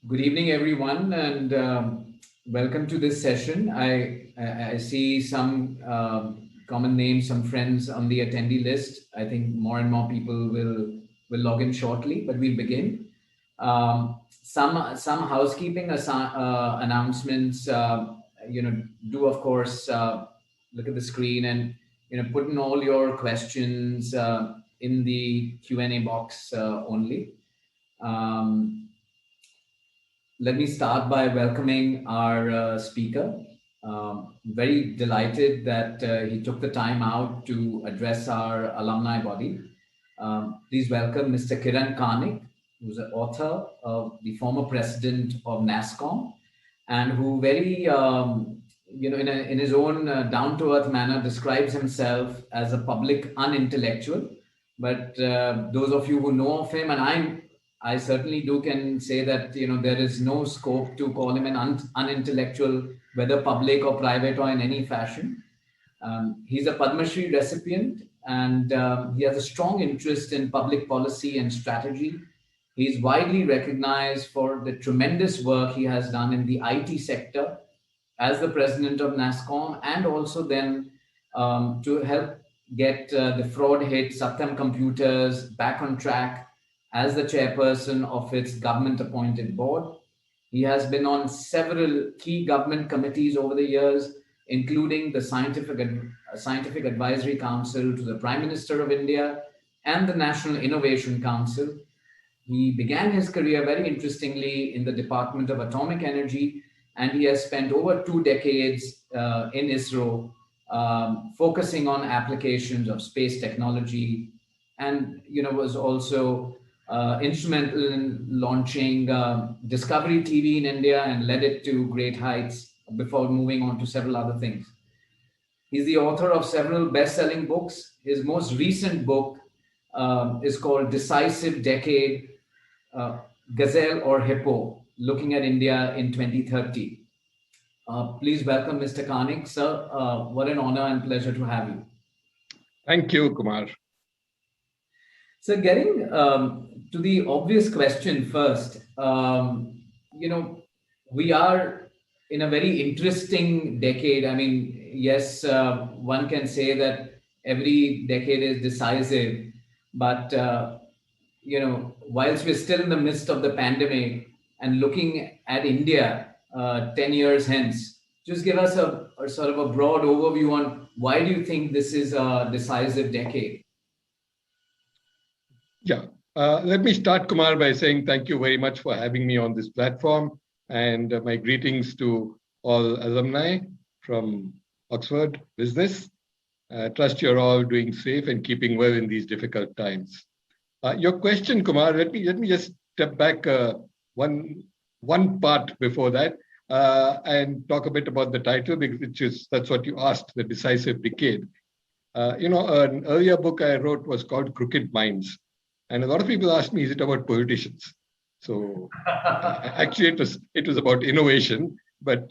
Good evening, everyone, and welcome to this session. I see some common names, some friends on the attendee list. I think more and more people will log in shortly, but we'll begin. Some housekeeping announcements. Do of course look at the screen and put in all your questions in the Q&A box only. Um, Let me start by welcoming our speaker. Very delighted that he took the time out to address our alumni body. Please welcome Mr. Kiran Karnik, who's an author, the former president of NASSCOM, and who very, in his own down-to-earth manner, describes himself as a public unintellectual. But those of you who know of him, and I certainly do can say that there is no scope to call him an unintellectual, whether public or private or in any fashion. He's a Padma Shri recipient, and he has a strong interest in public policy and strategy. He's widely recognized for the tremendous work he has done in the IT sector as the president of NASSCOM, and also then to help get the fraud hit Satyam Computers back on track as the chairperson of its government appointed board. He has been on several key government committees over the years, including the Scientific Advisory Council to the Prime Minister of India and the National Innovation Council. He began his career very interestingly in the Department of Atomic Energy, and he has spent over 2 decades in ISRO, focusing on applications of space technology, and was also instrumental in launching Discovery TV in India and led it to great heights before moving on to several other things. He's the author of several best-selling books. His most recent book is called Decisive Decade, Gazelle or Hippo, Looking at India in 2030. Please welcome Mr. Karnik. Sir, what an honor and pleasure to have you. Thank you, Kumar. So getting to the obvious question first, we are in a very interesting decade. I mean, yes, one can say that every decade is decisive, but whilst we're still in the midst of the pandemic and looking at India 10 years hence, just give us a sort of a broad overview on why do you think this is a decisive decade? Yeah, let me start, Kumar, by saying thank you very much for having me on this platform, and my greetings to all alumni from Oxford Business. Trust you're all doing safe and keeping well in these difficult times. Your question, Kumar, let me just step back one part before that and talk a bit about the title, because that's what you asked, the decisive decade. An earlier book I wrote was called Crooked Minds. And a lot of people ask me, is it about politicians? So actually, it was about innovation, but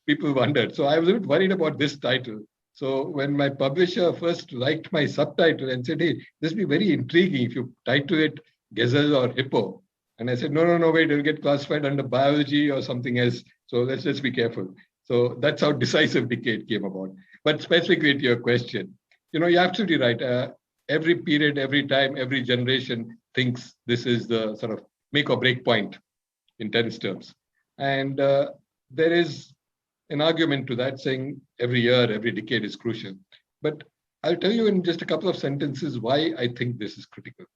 people wondered. So I was a bit worried about this title. So when my publisher first liked my subtitle and said, hey, this would be very intriguing if you title it Gazelle or Hippo. And I said, no, wait, it'll get classified under biology or something else. So let's just be careful. So that's how Decisive Decade came about. But specifically to your question, you're absolutely right. Every period, every time, every generation thinks this is the sort of make or break point in tennis terms. And there is an argument to that saying every year, every decade is crucial. But I'll tell you in just a couple of sentences why I think this is critical.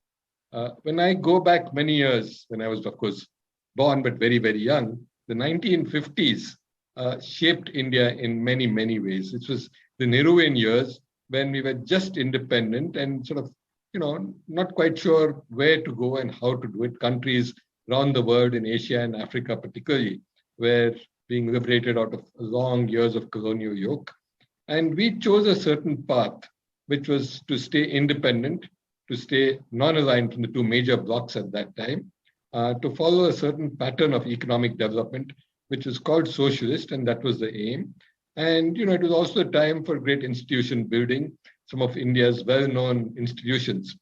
When I go back many years, when I was, of course, born, but very, very young, the 1950s shaped India in many, many ways. It was the Nehruvian years when we were just independent and sort of, not quite sure where to go and how to do it. Countries around the world, in Asia and Africa particularly, were being liberated out of long years of colonial yoke. And we chose a certain path, which was to stay independent, to stay non-aligned from the two major blocs at that time, to follow a certain pattern of economic development, which was called socialist, and that was the aim. And it was also a time for great institution building. Some of India's well-known institutions,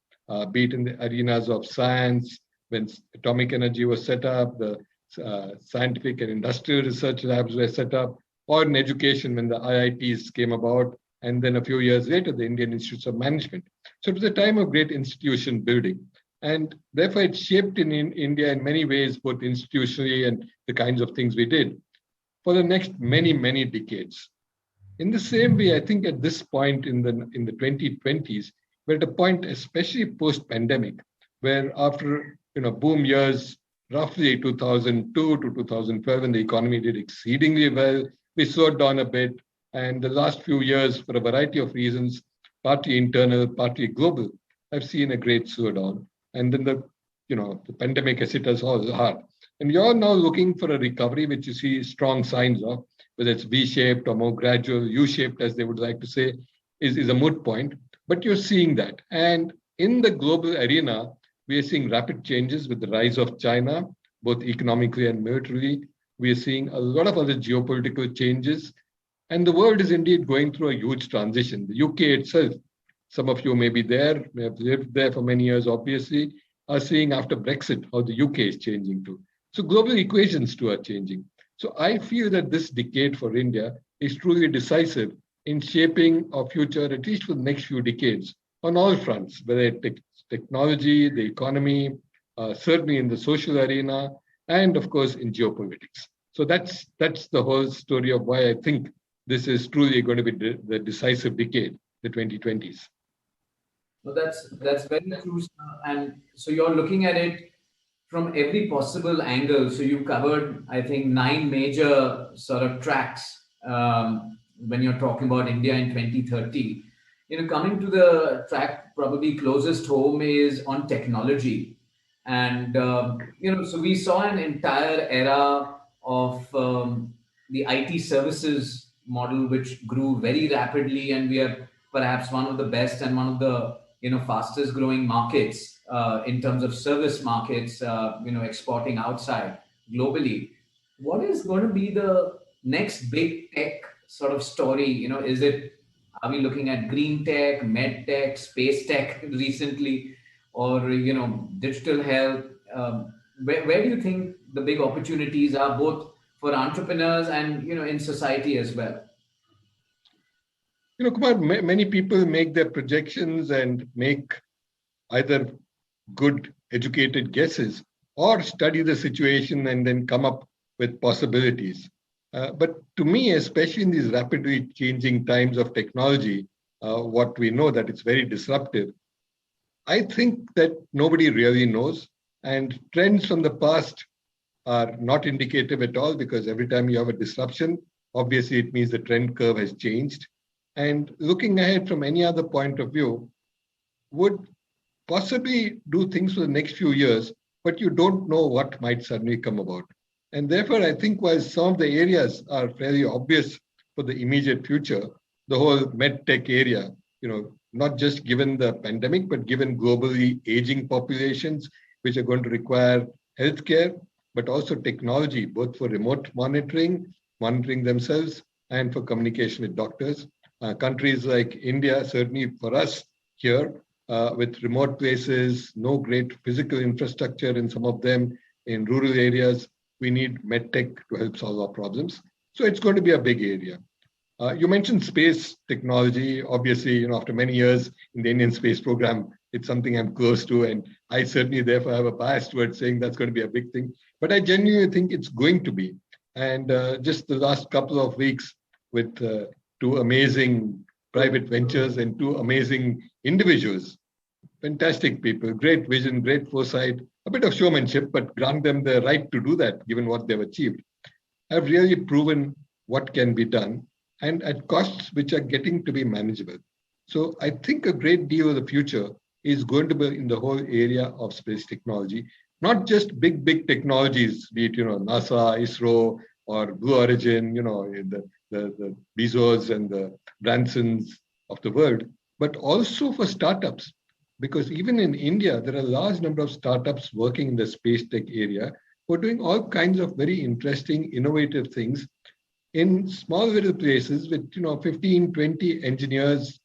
be it in the arenas of science, when atomic energy was set up, the scientific and industrial research labs were set up, or in education when the IITs came about, and then a few years later, the Indian Institutes of Management. So it was a time of great institution building. And therefore, it shaped in India in many ways, both institutionally and the kinds of things we did for the next many, many decades. In the same way, I think at this point in the 2020s, we're at a point, especially post-pandemic, where after boom years, roughly 2002 to 2012, when the economy did exceedingly well, we slowed down a bit. And the last few years, for a variety of reasons, partly internal, partly global, have seen a great slowdown. And then the pandemic has hit us all hard. And you're now looking for a recovery, which you see strong signs of, whether it's V-shaped or more gradual, U-shaped, as they would like to say, is a moot point. But you're seeing that. And in the global arena, we are seeing rapid changes with the rise of China, both economically and militarily. We are seeing a lot of other geopolitical changes. And the world is indeed going through a huge transition. The UK itself, some of you may be there, may have lived there for many years, obviously, are seeing after Brexit how the UK is changing too. So global equations too are changing. So I feel that this decade for India is truly decisive in shaping our future, at least for the next few decades, on all fronts, whether it's technology, the economy, certainly in the social arena, and of course in geopolitics. So that's the whole story of why I think this is truly going to be the decisive decade, the 2020s. Well, that's very true, sir. And so you're looking at it from every possible angle. So you covered, I think, 9 major sort of tracks when you're talking about India in 2030. Coming to the track probably closest home is on technology. And, so we saw an entire era of the IT services model, which grew very rapidly, and we are perhaps one of the best and one of the fastest growing markets in terms of service markets, exporting outside globally. What is going to be the next big tech sort of story? Are we looking at green tech, med tech, space tech recently, or digital health? Where do you think the big opportunities are, both for entrepreneurs and in society as well? Kumar, many people make their projections and make either good, educated guesses or study the situation and then come up with possibilities. But to me, especially in these rapidly changing times of technology, what we know that it's very disruptive, I think that nobody really knows. And trends from the past are not indicative at all, because every time you have a disruption, obviously it means the trend curve has changed. And looking ahead from any other point of view would possibly do things for the next few years, but you don't know what might suddenly come about. And therefore, I think while some of the areas are fairly obvious for the immediate future, the whole med tech area, not just given the pandemic, but given globally aging populations, which are going to require healthcare, but also technology, both for remote monitoring themselves, and for communication with doctors. Countries like India, certainly for us here, with remote places, no great physical infrastructure in some of them, in rural areas, we need medtech to help solve our problems. So it's going to be a big area. You mentioned space technology. Obviously, after many years in the Indian space program, it's something I'm close to, and I certainly therefore have a bias towards saying that's going to be a big thing. But I genuinely think it's going to be. And just the last couple of weeks with 2 amazing private ventures and 2 amazing individuals, fantastic people, great vision, great foresight, a bit of showmanship, but grant them the right to do that, given what they've achieved, have really proven what can be done, and at costs which are getting to be manageable. So I think a great deal of the future is going to be in the whole area of space technology, not just big technologies, be it NASA, ISRO, or Blue Origin, the Bezos and the Bransons of the world, but also for startups. Because even in India, there are a large number of startups working in the space tech area who are doing all kinds of very interesting, innovative things in small little places with 15, 20 engineers,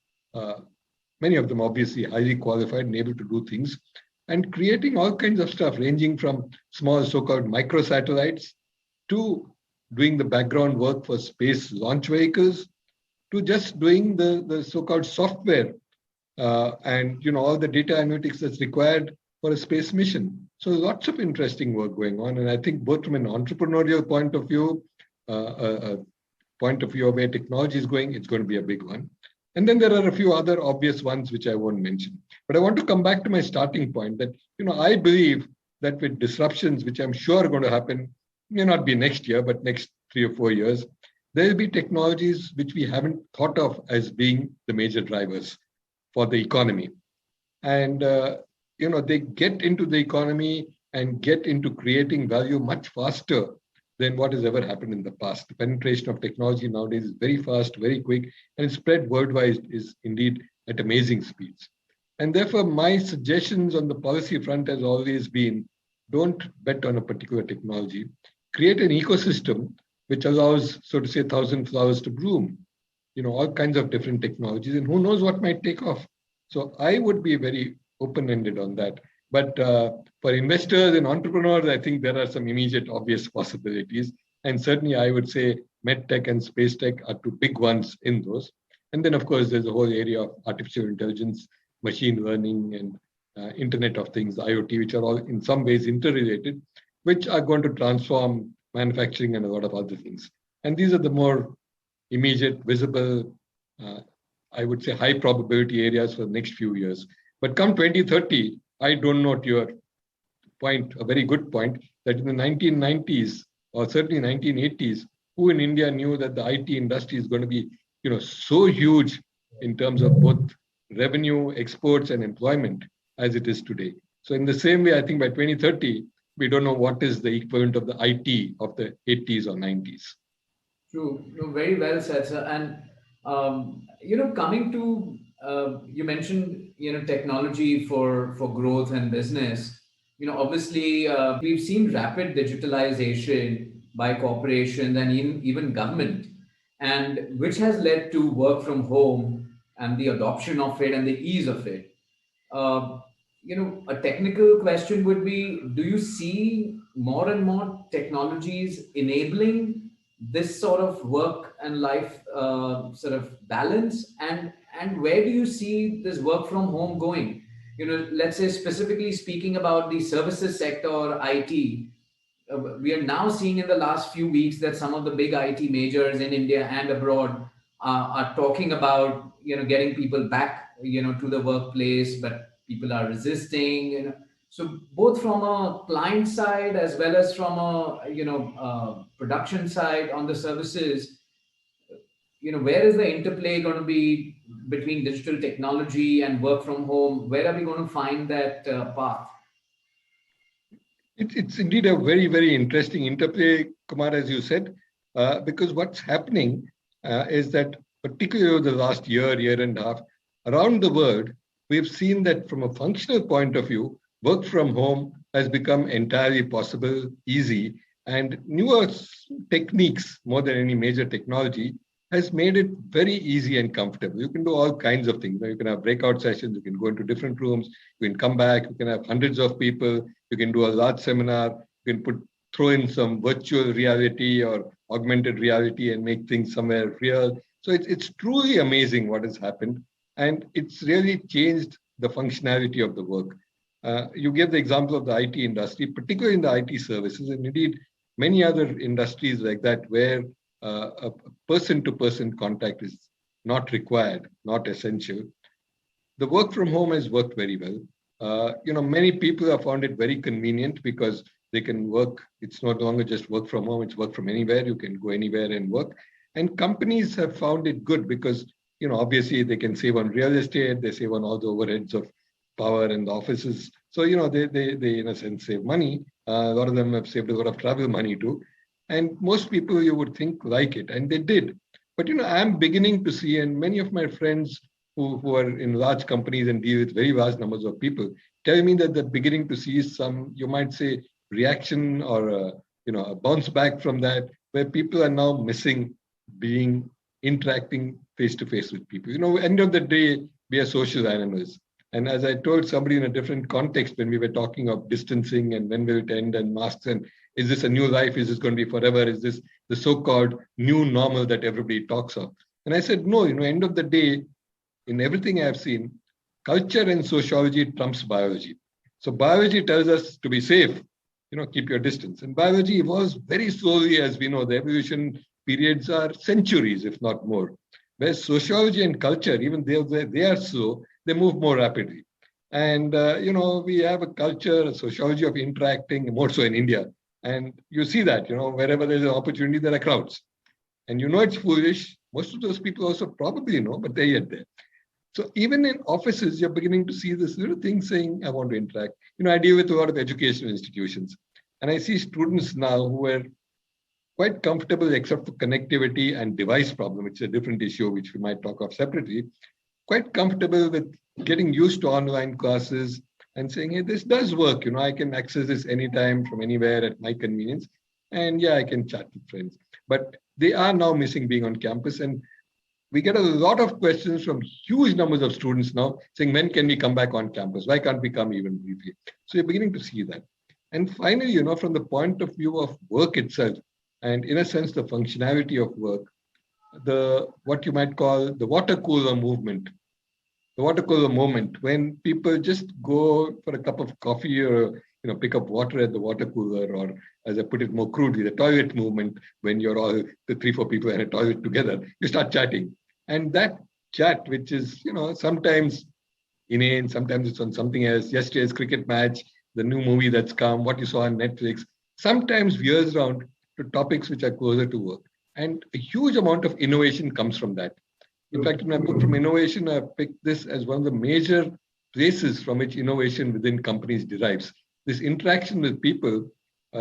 many of them obviously highly qualified and able to do things, and creating all kinds of stuff, ranging from small so-called microsatellites to doing the background work for space launch vehicles to just doing the so-called software and all the data analytics that's required for a space mission. So lots of interesting work going on, and I think both from an entrepreneurial point of view, a point of view of where technology is going, it's going to be a big one. And then there are a few other obvious ones which I won't mention. But I want to come back to my starting point that I believe that with disruptions, which I'm sure are going to happen, may not be next year, but next 3 or 4 years, there will be technologies which we haven't thought of as being the major drivers for the economy. And, they get into the economy and get into creating value much faster than what has ever happened in the past. The penetration of technology nowadays is very fast, very quick, and its spread worldwide is indeed at amazing speeds. And therefore, my suggestions on the policy front has always been, don't bet on a particular technology. Create an ecosystem which allows, so to say, 1,000 flowers to bloom. All kinds of different technologies, and who knows what might take off. So I would be very open-ended on that. But for investors and entrepreneurs, I think there are some immediate obvious possibilities. And certainly I would say medtech and space tech are two big ones in those. And then, of course, there's a whole area of artificial intelligence, machine learning, and Internet of Things, IoT, which are all in some ways interrelated, which are going to transform manufacturing and a lot of other things. And these are the more immediate, visible, I would say high probability areas for the next few years. But come 2030, I don't note your point, a very good point, that in the 1990s or certainly 1980s, who in India knew that the IT industry is going to be, so huge in terms of both revenue, exports, and employment as it is today. So in the same way, I think by 2030, we don't know what is the equivalent of the IT of the 80s or 90s. True. No, very well said, sir. And coming to you mentioned technology for growth and business. Obviously we've seen rapid digitalization by corporations and even government, and which has led to work from home and the adoption of it and the ease of it. Uh, a technical question would be: do you see more and more technologies enabling this sort of work and life sort of balance, and where do you see this work from home going? Let's say specifically speaking about the services sector or IT, we are now seeing in the last few weeks that some of the big IT majors in India and abroad are talking about getting people back to the workplace, but people are resisting. So both from a client side as well as from a production side on the services, where is the interplay going to be between digital technology and work from home? Where are we going to find that path? It's indeed a very, very interesting interplay, Kumar, as you said, because what's happening is that particularly over the last year and a half, around the world, we've seen that from a functional point of view, work from home has become entirely possible, easy, and newer techniques, more than any major technology, has made it very easy and comfortable. You can do all kinds of things. You can have breakout sessions, you can go into different rooms, you can come back, you can have hundreds of people, you can do a large seminar, you can throw in some virtual reality or augmented reality and make things somewhere real. So it's truly amazing what has happened. And it's really changed the functionality of the work. You gave the example of the IT industry, particularly in the IT services, and indeed many other industries like that, where a person-to-person contact is not required, not essential. The work from home has worked very well. Many people have found it very convenient because they can work. It's no longer just work from home, it's work from anywhere. You can go anywhere and work. And companies have found it good because, obviously they can save on real estate, they save on all the overheads of power and the offices. So, they in a sense save money. A lot of them have saved a lot of travel money too. And most people, you would think, like it, and they did. But, I'm beginning to see, and many of my friends who are in large companies and deal with very large numbers of people tell me that they're beginning to see some, you might say, reaction or a bounce back from that, where people are now missing interacting face to face with people. End of the day, we are social animals. And as I told somebody in a different context when we were talking of distancing and when will it end and masks and is this a new life? Is this going to be forever? Is this the so-called new normal that everybody talks of? And I said, no, end of the day, in everything I've seen, culture and sociology trumps biology. So biology tells us to be safe, keep your distance. And biology evolves very slowly, as we know. The evolution periods are centuries, if not more. Whereas sociology and culture, even though they are slow, they move more rapidly. And, we have a culture, a sociology of interacting, more so in India. And you see that, wherever there's an opportunity, there are crowds. And it's foolish. Most of those people also probably know, but they're yet there. So even in offices, you're beginning to see this little thing saying, I want to interact. I deal with a lot of educational institutions. And I see students now who are quite comfortable, except for connectivity and device problem, which is a different issue, which we might talk of separately, quite comfortable with getting used to online classes and saying, hey, this does work. I can access this anytime from anywhere at my convenience. And yeah, I can chat with friends. But they are now missing being on campus. And we get a lot of questions from huge numbers of students now saying, when can we come back on campus? Why can't we come even briefly? So you're beginning to see that. And finally, from the point of view of work itself, and in a sense, the functionality of work, what you might call the water cooler movement, the water cooler moment, when people just go for a cup of coffee or pick up water at the water cooler, or as I put it more crudely, the toilet movement, when you're all the 3-4 people in a toilet together, you start chatting. And that chat, which is, sometimes inane, sometimes it's on something else, yesterday's cricket match, the new movie that's come, what you saw on Netflix, sometimes veers around to topics which are closer to work. And a huge amount of innovation comes from that. In fact, in my book from innovation, I picked this as one of the major places from which innovation within companies derives. This interaction with people,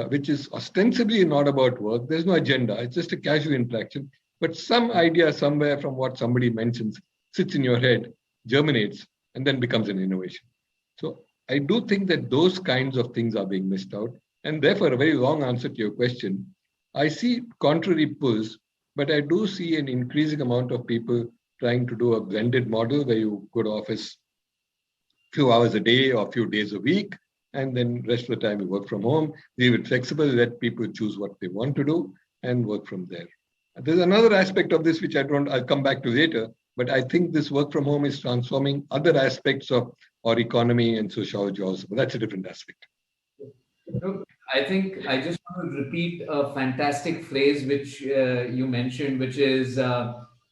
which is ostensibly not about work. There's no agenda. It's just a casual interaction. But some idea somewhere from what somebody mentions sits in your head, germinates, and then becomes an innovation. So I do think that those kinds of things are being missed out. And therefore, a very long answer to your question, I see contrary pulls, but I do see an increasing amount of people trying to do a blended model where you go to office a few hours a day or a few days a week, and then rest of the time you work from home. Leave it flexible, let people choose what they want to do and work from there. There's another aspect of this which I'll come back to later, but I think this work from home is transforming other aspects of our economy and sociology also, but that's a different aspect. I think I just want to repeat a fantastic phrase which you mentioned, which is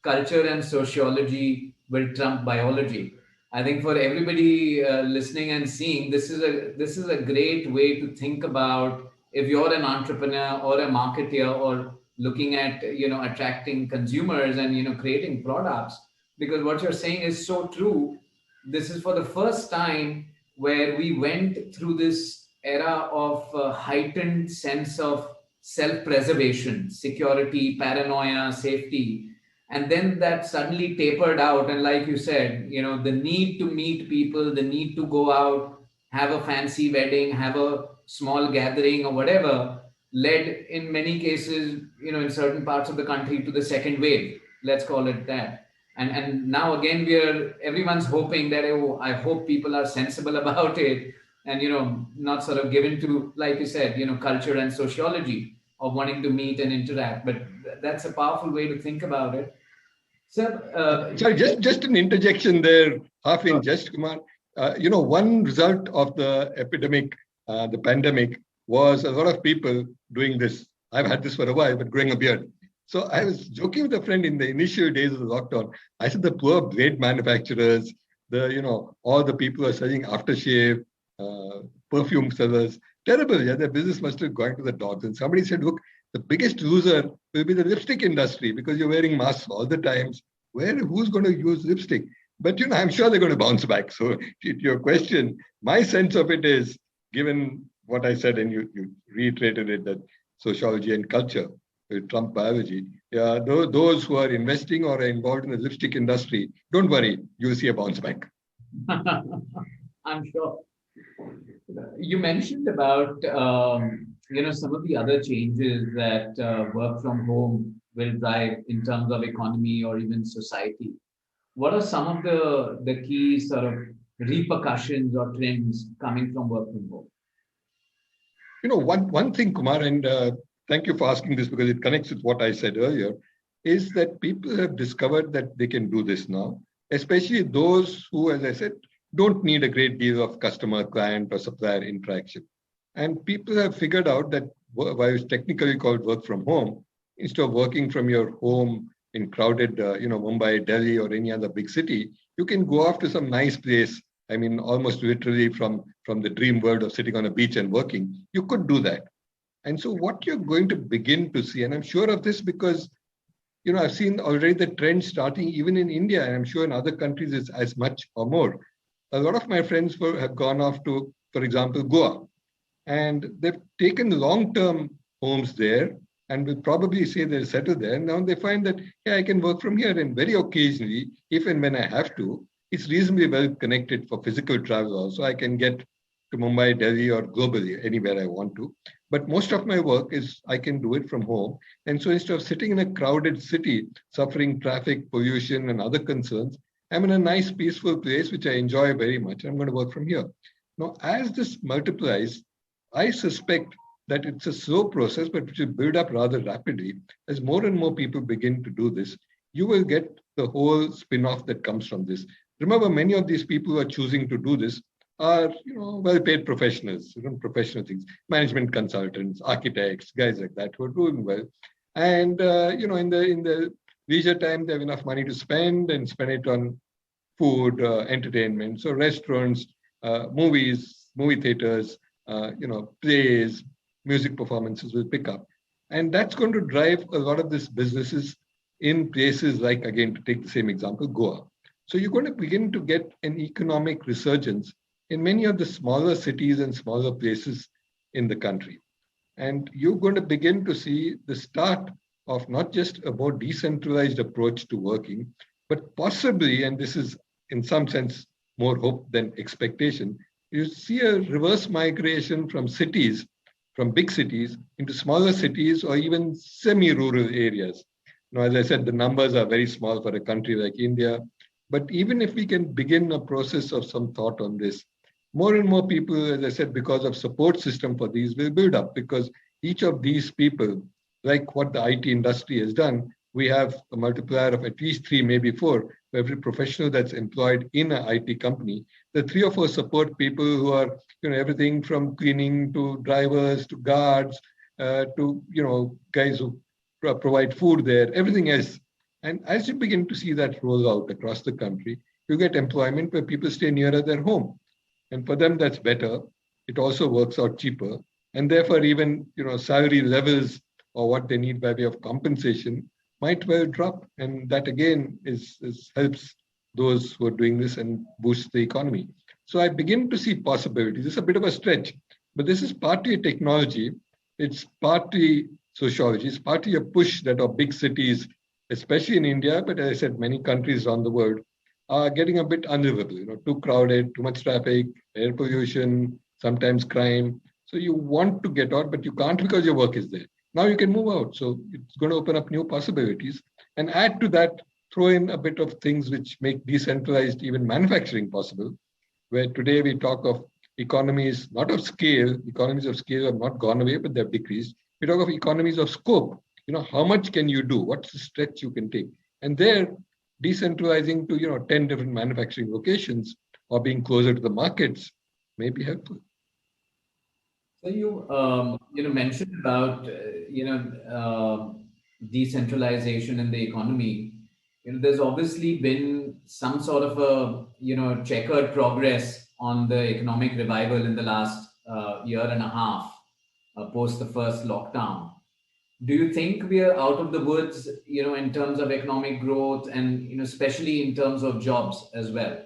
culture and sociology will trump biology. I think for everybody listening and seeing, this is a great way to think about if you're an entrepreneur or a marketer or looking at attracting consumers and creating products, because what you're saying is so true. This is for the first time where we went through this era of heightened sense of self-preservation, security, paranoia, safety, and then that suddenly tapered out. And like you said, the need to meet people, the need to go out, have a fancy wedding, have a small gathering or whatever, led in many cases, in certain parts of the country to the second wave. Let's call it that. And now again, everyone's hoping that, oh, I hope people are sensible about it and not sort of given to, like you said, culture and sociology of wanting to meet and interact. But that's a powerful way to think about it. So sorry, just an interjection there, half in just, Kumar. One result of the epidemic, the pandemic, was a lot of people doing this. I've had this for a while, but growing a beard. So I was joking with a friend in the initial days of the lockdown. I said the poor blade manufacturers, all the people who are selling aftershave, perfume sellers, terrible. Yeah, their business must have gone to the dogs. And somebody said, look, the biggest loser will be the lipstick industry because you're wearing masks all the times. Who's going to use lipstick? But I'm sure they're going to bounce back. So to your question, my sense of it is, given what I said, and you reiterated it, that sociology and culture will trump biology. Yeah, those who are investing or are involved in the lipstick industry, don't worry, you'll see a bounce back. I'm sure. You mentioned about some of the other changes that work from home will drive in terms of economy or even society. What are some of the key sort of repercussions or trends coming from work from home? One thing, Kumar, and thank you for asking this because it connects with what I said earlier, is that people have discovered that they can do this now, especially those who, as I said, don't need a great deal of customer, client, or supplier interaction. And people have figured out that while it's technically called work from home, instead of working from your home in crowded, Mumbai, Delhi, or any other big city, you can go off to some nice place. I mean, almost literally from the dream world of sitting on a beach and working. You could do that. And so what you're going to begin to see, and I'm sure of this because I've seen already the trend starting even in India, and I'm sure in other countries it's as much or more. A lot of my friends have gone off to, for example, Goa, and they've taken long-term homes there and will probably say they'll settle there. And now they find that, yeah, I can work from here, and very occasionally, if and when I have to, it's reasonably well connected for physical travel also. I can get to Mumbai, Delhi, or globally, anywhere I want to. But most of my work is I can do it from home. And so instead of sitting in a crowded city, suffering traffic, pollution, and other concerns, I'm in a nice, peaceful place, which I enjoy very much. I'm going to work from here. Now, as this multiplies, I suspect that it's a slow process, but which will build up rather rapidly. As more and more people begin to do this, you will get the whole spin-off that comes from this. Remember, many of these people who are choosing to do this are, well-paid professionals, professional things, management consultants, architects, guys like that who are doing well. And, in the leisure time, they have enough money to spend and spend it on food, entertainment. So restaurants, movies, movie theaters, plays, music performances will pick up. And that's going to drive a lot of these businesses in places like, again, to take the same example, Goa. So you're going to begin to get an economic resurgence in many of the smaller cities and smaller places in the country. And you're going to begin to see the start of not just a more decentralized approach to working, but possibly, and this is in some sense more hope than expectation, you see a reverse migration from cities, from big cities, into smaller cities or even semi-rural areas. Now, as I said, the numbers are very small for a country like India. But even if we can begin a process of some thought on this, more and more people, as I said, because of support system for these will build up, because each of these people, like what the IT industry has done, we have a multiplier of at least 3, maybe 4, for every professional that's employed in an IT company. The 3 or 4 support people who are, everything from cleaning to drivers to guards to, guys who provide food there, everything else. And as you begin to see that roll out across the country, you get employment where people stay nearer their home. And for them, that's better. It also works out cheaper. And therefore, even salary levels or what they need by way of compensation might well drop. And that again helps those who are doing this and boosts the economy. So I begin to see possibilities. It's a bit of a stretch, but this is partly technology. It's partly sociology. It's partly a push that our big cities, especially in India, but as I said, many countries around the world, are getting a bit unlivable, too crowded, too much traffic, air pollution, sometimes crime. So you want to get out, but you can't because your work is there. Now you can move out. So it's going to open up new possibilities. And add to that, throw in a bit of things which make decentralized even manufacturing possible, where today we talk of economies, not of scale. Economies of scale have not gone away, but they've decreased. We talk of economies of scope. How much can you do? What's the stretch you can take? And there, decentralizing to 10 different manufacturing locations or being closer to the markets may be helpful. So you mentioned about decentralization in the economy. There's obviously been some sort of a checkered progress on the economic revival in the last year and a half post the first lockdown. Do you think we are out of the woods, in terms of economic growth and, especially in terms of jobs as well?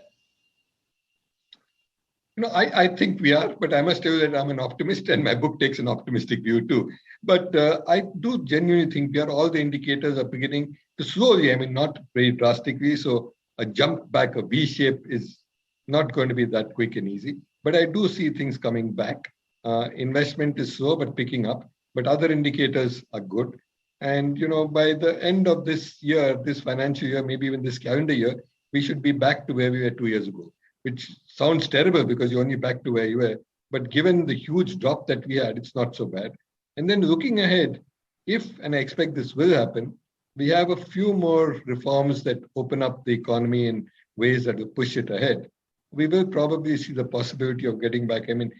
I think we are, but I must tell you that I'm an optimist and my book takes an optimistic view too. But I do genuinely think we are, all the indicators are beginning to slowly, not very drastically. So a jump back, a V shape is not going to be that quick and easy. But I do see things coming back. Investment is slow, but picking up. But other indicators are good. And, by the end of this year, this financial year, maybe even this calendar year, we should be back to where we were 2 years ago. which sounds terrible because you're only back to where you were. But given the huge drop that we had, it's not so bad. And then looking ahead, if, and I expect this will happen, we have a few more reforms that open up the economy in ways that will push it ahead. We will probably see the possibility of getting back. I mean,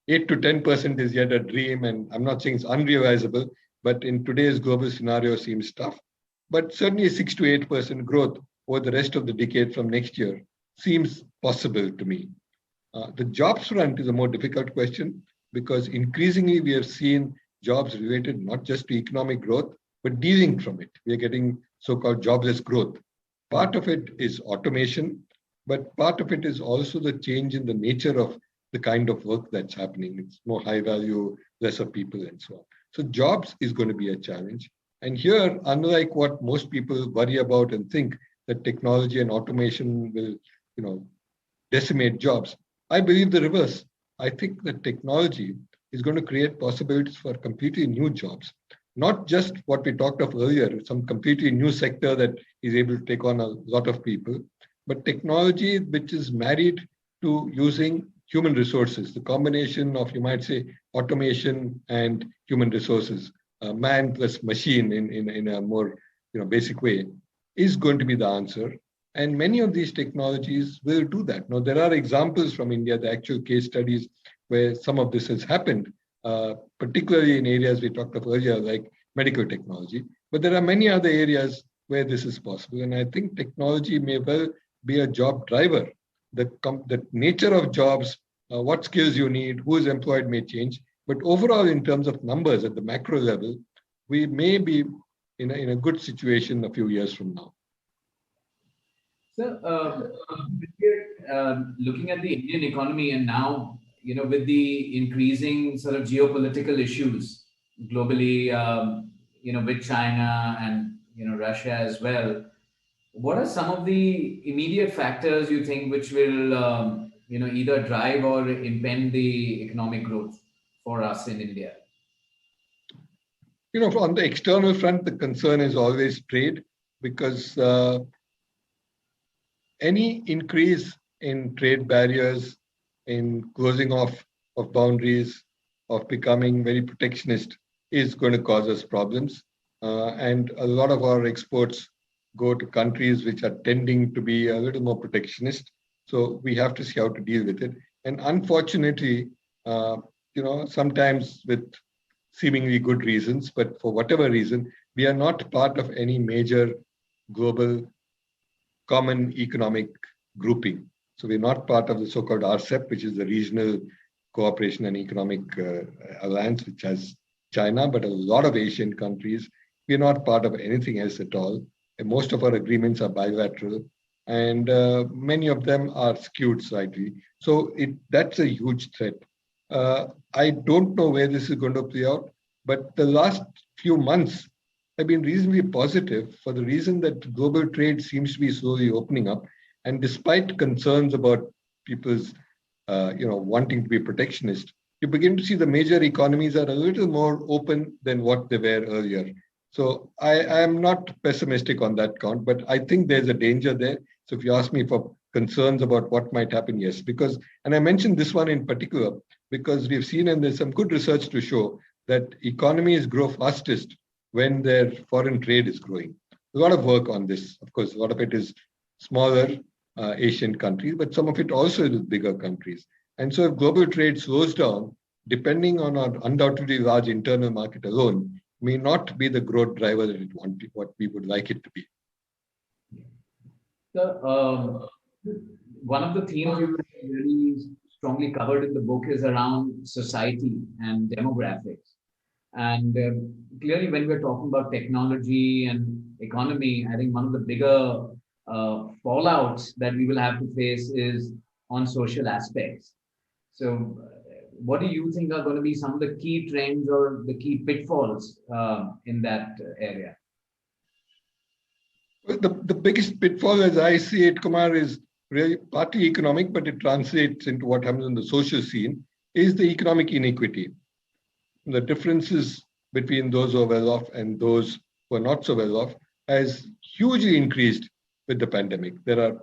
8 to 10% is yet a dream, and I'm not saying it's unrealizable, but in today's global scenario seems tough. But certainly 6 to 8% growth over the rest of the decade from next year seems possible to me. The jobs front is a more difficult question because increasingly we have seen jobs related not just to economic growth, but dealing from it. We are getting so-called jobless growth. Part of it is automation, but part of it is also the change in the nature of the kind of work that's happening. It's more high value, lesser people, and so on. So jobs is going to be a challenge. And here, unlike what most people worry about and think that technology and automation will, decimate jobs, I believe the reverse. I think that technology is going to create possibilities for completely new jobs, not just what we talked of earlier, some completely new sector that is able to take on a lot of people, but technology which is married to using human resources, the combination of, you might say, automation and human resources, man plus machine in a more basic way, is going to be the answer. And many of these technologies will do that. Now, there are examples from India, the actual case studies where some of this has happened, particularly in areas we talked of earlier, like medical technology. But there are many other areas where this is possible. And I think technology may well be a job driver. The nature of jobs, what skills you need, who is employed may change. But overall, in terms of numbers at the macro level, we may be in a good situation a few years from now. So, looking at the Indian economy and now, with the increasing sort of geopolitical issues globally, with China and, Russia as well, what are some of the immediate factors you think which will, either drive or impede the economic growth for us in India? On the external front, the concern is always trade because any increase in trade barriers, in closing off of boundaries, of becoming very protectionist is going to cause us problems. And a lot of our exports go to countries which are tending to be a little more protectionist. So we have to see how to deal with it. And unfortunately, sometimes with seemingly good reasons, but for whatever reason, we are not part of any major global common economic grouping. So we're not part of the so-called RCEP, which is the Regional Cooperation and Economic Alliance, which has China, but a lot of Asian countries. We're not part of anything else at all. And most of our agreements are bilateral, and many of them are skewed slightly. So that's a huge threat. I don't know where this is going to play out, but the last few months have been reasonably positive for the reason that global trade seems to be slowly opening up. And despite concerns about people's, wanting to be protectionist, you begin to see the major economies are a little more open than what they were earlier. So I am not pessimistic on that count, but I think there's a danger there. So if you ask me for concerns about what might happen, yes, and I mentioned this one in particular, because we've seen, and there's some good research to show that economies grow fastest when their foreign trade is growing. A lot of work on this. Of course, a lot of it is smaller Asian countries, but some of it also is with bigger countries. And so if global trade slows down, depending on our undoubtedly large internal market alone, may not be the growth driver that what we would like it to be. So, one of the themes you really strongly covered in the book is around society and demographics. And clearly, when we're talking about technology and economy, I think one of the bigger fallouts that we will have to face is on social aspects. So, what do you think are going to be some of the key trends or the key pitfalls in that area? Well, the biggest pitfall, as I see it, Kumar, is really partly economic, but it translates into what happens in the social scene, is the economic inequity. The differences between those who are well off and those who are not so well off has hugely increased with the pandemic. There are,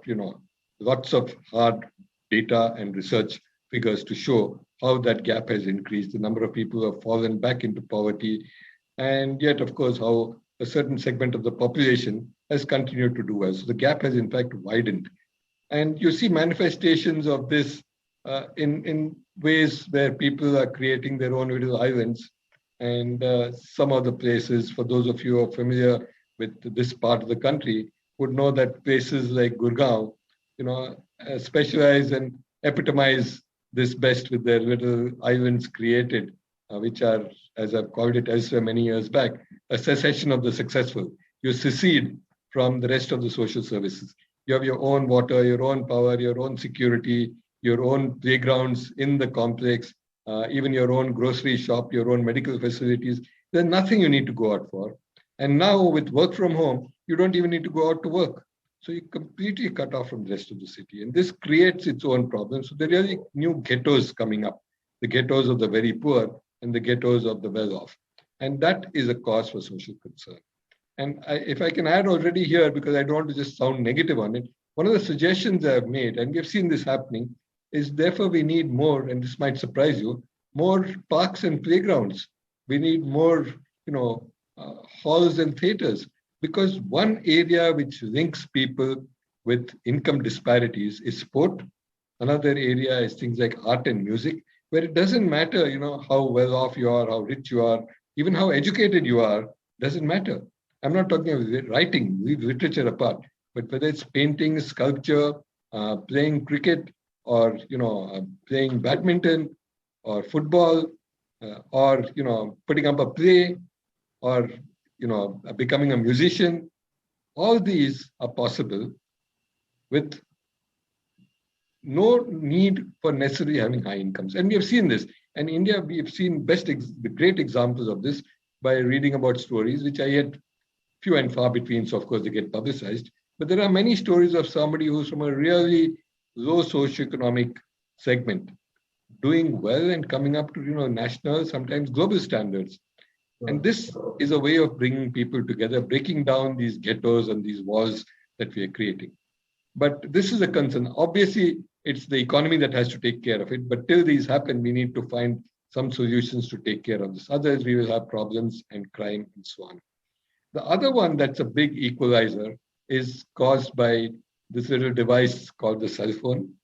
lots of hard data and research figures to show how that gap has increased, the number of people who have fallen back into poverty, and yet, of course, how a certain segment of the population has continued to do well. So the gap has in fact widened. And you see manifestations of this in ways where people are creating their own little islands. And some of the places, for those of you who are familiar with this part of the country, would know that places like Gurgaon, specialize and epitomize this best with their little islands created, which are, as I've called it elsewhere many years back, a secession of the successful. You secede from the rest of the social services. You have your own water, your own power, your own security, your own playgrounds in the complex, even your own grocery shop, your own medical facilities. There's nothing you need to go out for. And now with work from home, you don't even need to go out to work. So you completely cut off from the rest of the city. And this creates its own problems. So there are really new ghettos coming up, the ghettos of the very poor and the ghettos of the well-off. And that is a cause for social concern. And if I can add already here, because I don't want to just sound negative on it, one of the suggestions I've made, and we've seen this happening, is therefore we need more, and this might surprise you, more parks and playgrounds. We need more, halls and theaters, because one area which links people with income disparities is sport. Another area is things like art and music, where it doesn't matter, how well off you are, how rich you are, even how educated you are, doesn't matter. I'm not talking about writing, leave literature apart, but whether it's painting, sculpture, playing cricket, or playing badminton, or football, or putting up a play, or becoming a musician, all these are possible with no need for necessarily having high incomes. And we have seen this. And in India, we have seen the great examples of this by reading about stories, which are yet few and far between. So of course they get publicized. But there are many stories of somebody who's from a really low socioeconomic segment, doing well and coming up to national, sometimes global standards. And this is a way of bringing people together, breaking down these ghettos and these walls that we are creating. But this is a concern. Obviously, it's the economy that has to take care of it. But till these happen, we need to find some solutions to take care of this. Otherwise, we will have problems and crime and so on. The other one that's a big equalizer is caused by this little device called the cell phone.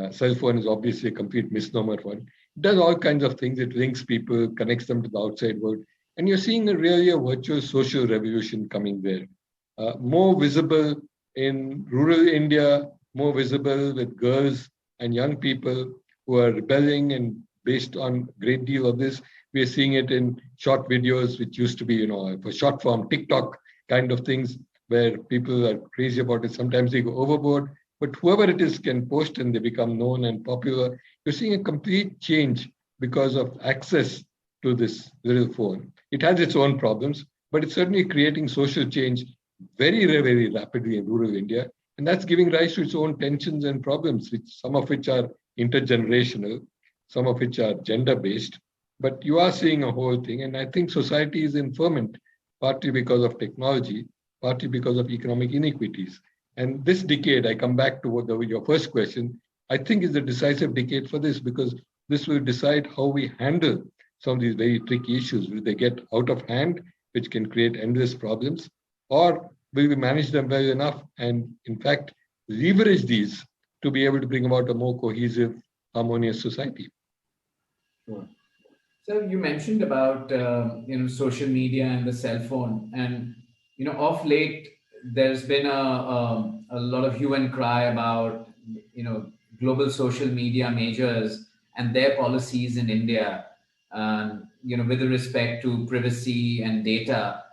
Cell phone is obviously a complete misnomer one. It does all kinds of things. It links people, connects them to the outside world. And you're seeing a virtual social revolution coming there. More visible in rural India, more visible with girls and young people who are rebelling, and based on a great deal of this, we are seeing it in short videos, which used to be, for short form TikTok kind of things, where people are crazy about it. Sometimes they go overboard, but whoever it is can post and they become known and popular. You're seeing a complete change because of access to this little phone. It has its own problems, but it's certainly creating social change very, very rapidly in rural India. And that's giving rise to its own tensions and problems, some of which are intergenerational, some of which are gender-based. But you are seeing a whole thing. And I think society is in ferment, partly because of technology, partly because of economic inequities. And this decade, I come back to your first question, I think is a decisive decade for this, because this will decide how we handle some of these very tricky issues. Will they get out of hand, which can create endless problems? Or will we manage them well enough and, in fact, leverage these to be able to bring about a more cohesive, harmonious society? Sure. So you mentioned about social media and the cell phone, and of late there's been a lot of hue and cry about global social media majors and their policies in India, with respect to privacy and data.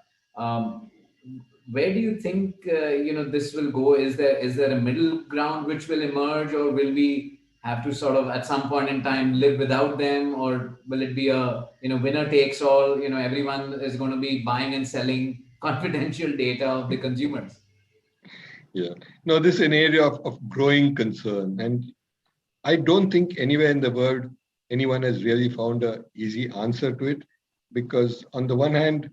Where do you think this will go? Is there a middle ground which will emerge, or will we have to sort of at some point in time live without them, or will it be a winner takes all? Everyone is going to be buying and selling confidential data of the consumers. Yeah, no, this is an area of growing concern, and I don't think anywhere in the world anyone has really found an easy answer to it, because on the one hand,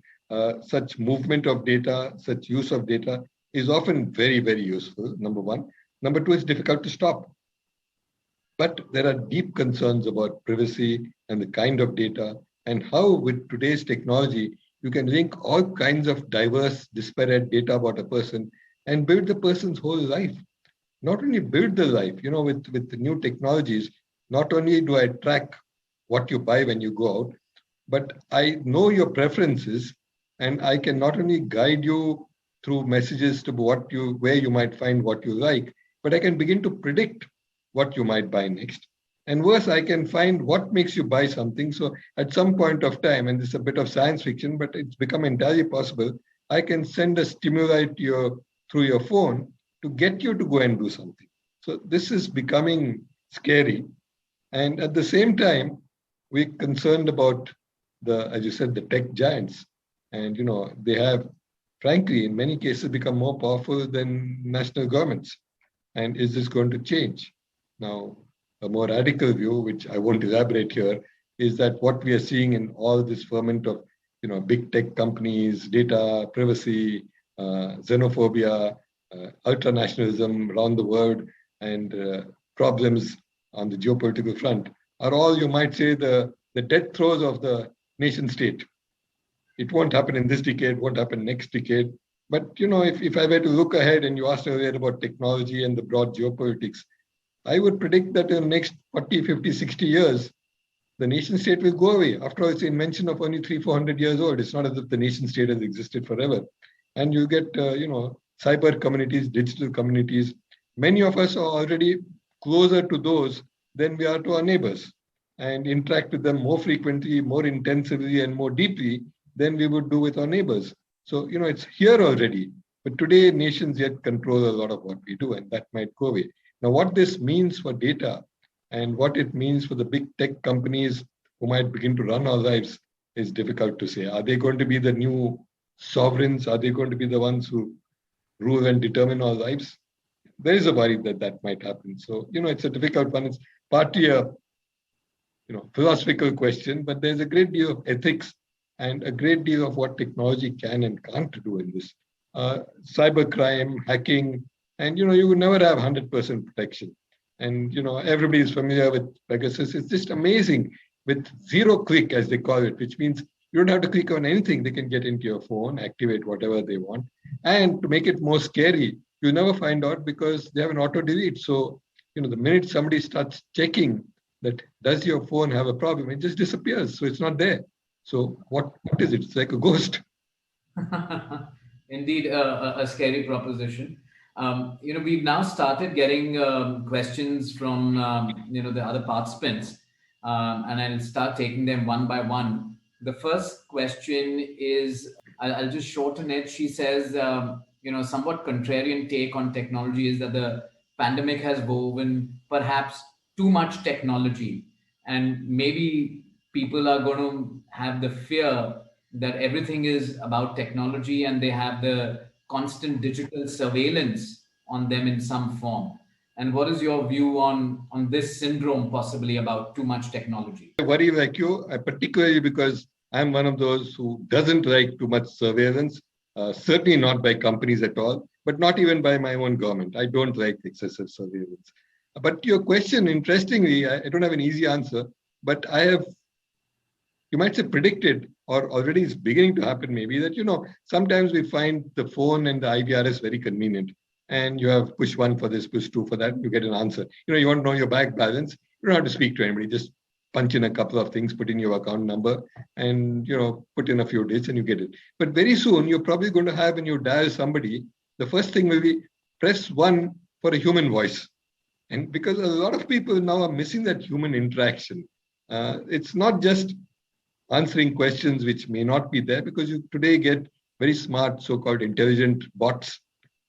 such movement of data, such use of data is often very, very useful, number one. Number two, it's difficult to stop. But there are deep concerns about privacy and the kind of data and how with today's technology, you can link all kinds of diverse, disparate data about a person and build the person's whole life. Not only build the life, with the new technologies, not only do I track what you buy when you go out, but I know your preferences and I can not only guide you through messages to where you might find what you like, but I can begin to predict what you might buy next. And worse, I can find what makes you buy something. So at some point of time, and this is a bit of science fiction, but it's become entirely possible, I can send a stimuli through your phone to get you to go and do something. So this is becoming scary. And at the same time, we're concerned about as you said, the tech giants. And, they have, frankly, in many cases, become more powerful than national governments. And is this going to change? Now, a more radical view, which I won't elaborate here, is that what we are seeing in all this ferment of, big tech companies, data, privacy, xenophobia, ultranationalism around the world, and problems on the geopolitical front are all, you might say, the death throes of the nation state. It won't happen in this decade, won't happen next decade. But, if I were to look ahead and you asked earlier about technology and the broad geopolitics, I would predict that in the next 40, 50, 60 years, the nation state will go away. After all, it's an invention of only 300-400 years old. It's not as if the nation state has existed forever. And you get, cyber communities, digital communities. Many of us are already closer to those than we are to our neighbors and interact with them more frequently, more intensively, and more deeply than we would do with our neighbors. So, it's here already. But today, nations yet control a lot of what we do, and that might go away. Now, what this means for data and what it means for the big tech companies who might begin to run our lives is difficult to say. Are they going to be the new sovereigns? Are they going to be the ones who rule and determine our lives? There is a worry that might happen. So, it's a difficult one. It's partly a philosophical question, but there's a great deal of ethics and a great deal of what technology can and can't do in this. Cybercrime, hacking, and you would never have 100% protection. And everybody is familiar with Pegasus. It's just amazing with zero click, as they call it, which means you don't have to click on anything. They can get into your phone, activate whatever they want. And to make it more scary, you never find out because they have an auto delete. So, the minute somebody starts checking that does your phone have a problem, it just disappears. So it's not there. So what is it? It's like a ghost. Indeed, a scary proposition. We've now started getting questions from the other participants, and I'll start taking them one by one. The first question is, I'll just shorten it. She says, somewhat contrarian take on technology is that the pandemic has woven perhaps too much technology, and maybe people are going to have the fear that everything is about technology and they have the constant digital surveillance on them in some form. And what is your view on this syndrome possibly about too much technology? I worry like you, particularly because I'm one of those who doesn't like too much surveillance, certainly not by companies at all, but not even by my own government. I don't like excessive surveillance. But your question, interestingly, I don't have an easy answer, but I have, you might say, predicted, or already is beginning to happen maybe, that, sometimes we find the phone and the IVRS very convenient. And you have push 1 for this, push 2 for that, you get an answer. You want to know your bank balance, you don't have to speak to anybody, just punch in a couple of things, put in your account number, and put in a few digits and you get it. But very soon, you're probably going to have, when you dial somebody, the first thing will be press 1 for a human voice. And because a lot of people now are missing that human interaction, it's not just answering questions which may not be there, because you today get very smart so-called intelligent bots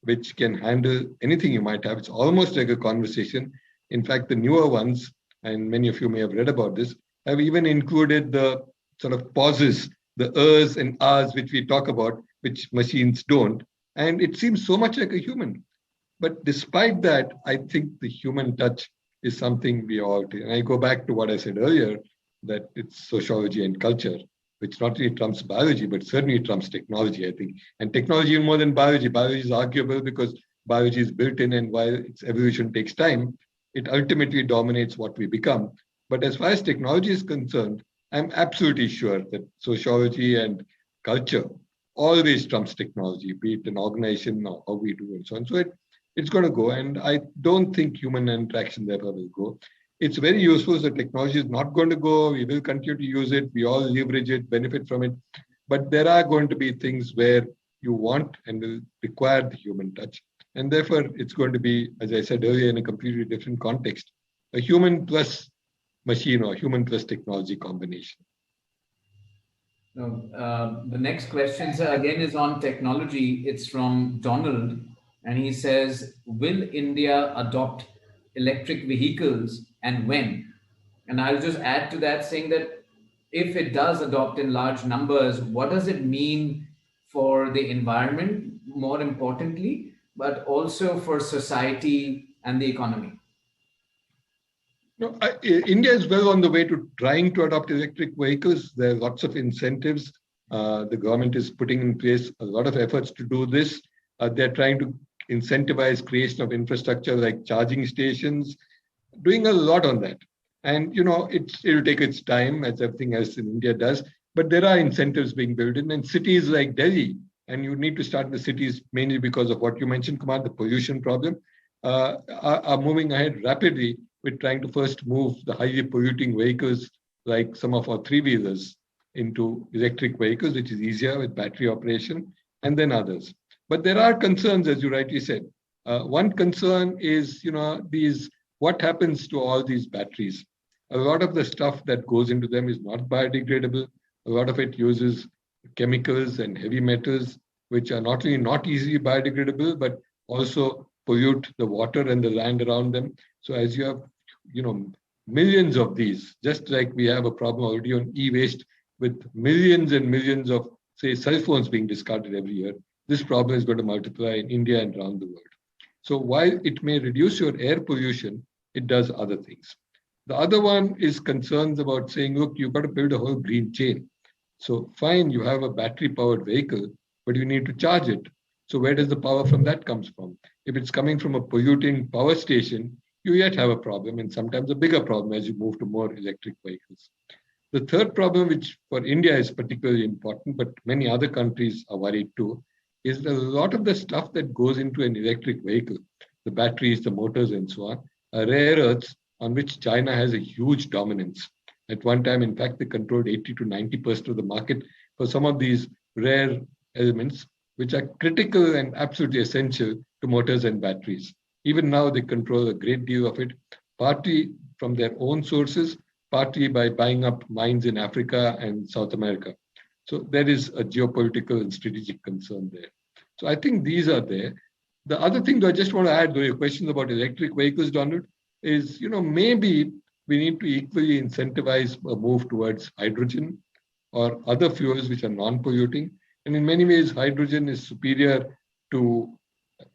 which can handle anything you might have. It's almost like a conversation. In fact, the newer ones, and many of you may have read about this, have even included the sort of pauses, the ers and ahs which we talk about, which machines don't. And it seems so much like a human. But despite that, I think the human touch is something we all do. And I go back to what I said earlier, that it's sociology and culture, which not only trumps biology, but certainly trumps technology, I think. And technology even more than biology. Biology is arguable because biology is built in, and while its evolution takes time, it ultimately dominates what we become. But as far as technology is concerned, I'm absolutely sure that sociology and culture always trumps technology, be it an organization or how we do and so on. So it's going to go. And I don't think human interaction therefore will go. It's very useful. So technology is not going to go. We will continue to use it. We all leverage it, benefit from it. But there are going to be things where you want and will require the human touch. And therefore, it's going to be, as I said earlier, in a completely different context, a human plus machine or human plus technology combination. The next question, sir, again is on technology. It's from Donald, and he says, "Will India adopt electric vehicles, and when?" And I'll just add to that, saying that if it does adopt in large numbers, what does it mean for the environment, more importantly, but also for society and the economy? No, India is well on the way to trying to adopt electric vehicles. There are lots of incentives. The government is putting in place a lot of efforts to do this. They're trying to incentivize creation of infrastructure like charging stations, doing a lot on that. And it'll take its time, as everything else in India does. But there are incentives being built in, and cities like Delhi, and you need to start in the cities mainly because of what you mentioned, Kumar, the pollution problem, are moving ahead rapidly with trying to first move the highly polluting vehicles like some of our three-wheelers into electric vehicles, which is easier with battery operation, and then others. But there are concerns, as you rightly said. One concern is, what happens to all these batteries? A lot of the stuff that goes into them is not biodegradable. A lot of it uses chemicals and heavy metals, which are not only not easily biodegradable, but also pollute the water and the land around them. So as you have, millions of these, just like we have a problem already on e-waste with millions and millions of, say, cell phones being discarded every year, this problem is going to multiply in India and around the world. So while it may reduce your air pollution, it does other things. The other one is concerns about saying, look, you've got to build a whole green chain. So fine, you have a battery-powered vehicle, but you need to charge it. So where does the power from that comes from? If it's coming from a polluting power station, you yet have a problem, and sometimes a bigger problem as you move to more electric vehicles. The third problem, which for India is particularly important, but many other countries are worried too, is a lot of the stuff that goes into an electric vehicle, the batteries, the motors, and so on, are rare earths on which China has a huge dominance. At one time, in fact, they controlled 80 to 90% of the market for some of these rare elements, which are critical and absolutely essential to motors and batteries. Even now, they control a great deal of it, partly from their own sources, partly by buying up mines in Africa and South America. So there is a geopolitical and strategic concern there. So I think these are there. The other thing that I just want to add, though, your questions about electric vehicles, Donald, is, maybe we need to equally incentivize a move towards hydrogen or other fuels which are non-polluting. And in many ways, hydrogen is superior to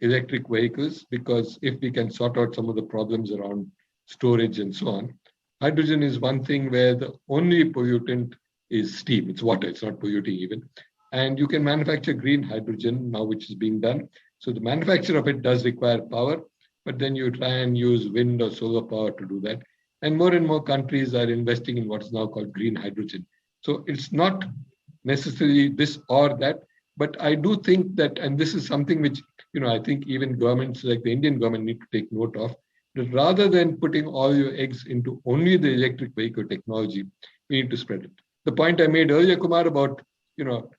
electric vehicles because if we can sort out some of the problems around storage and so on, hydrogen is one thing where the only pollutant is steam. It's water. It's not polluting even. And you can manufacture green hydrogen now, which is being done. So the manufacture of it does require power, but then you try and use wind or solar power to do that. And more countries are investing in what is now called green hydrogen. So it's not necessarily this or that, but I do think that, and this is something which, I think even governments like the Indian government need to take note of, that rather than putting all your eggs into only the electric vehicle technology, we need to spread it. The point I made earlier, Kumar, about,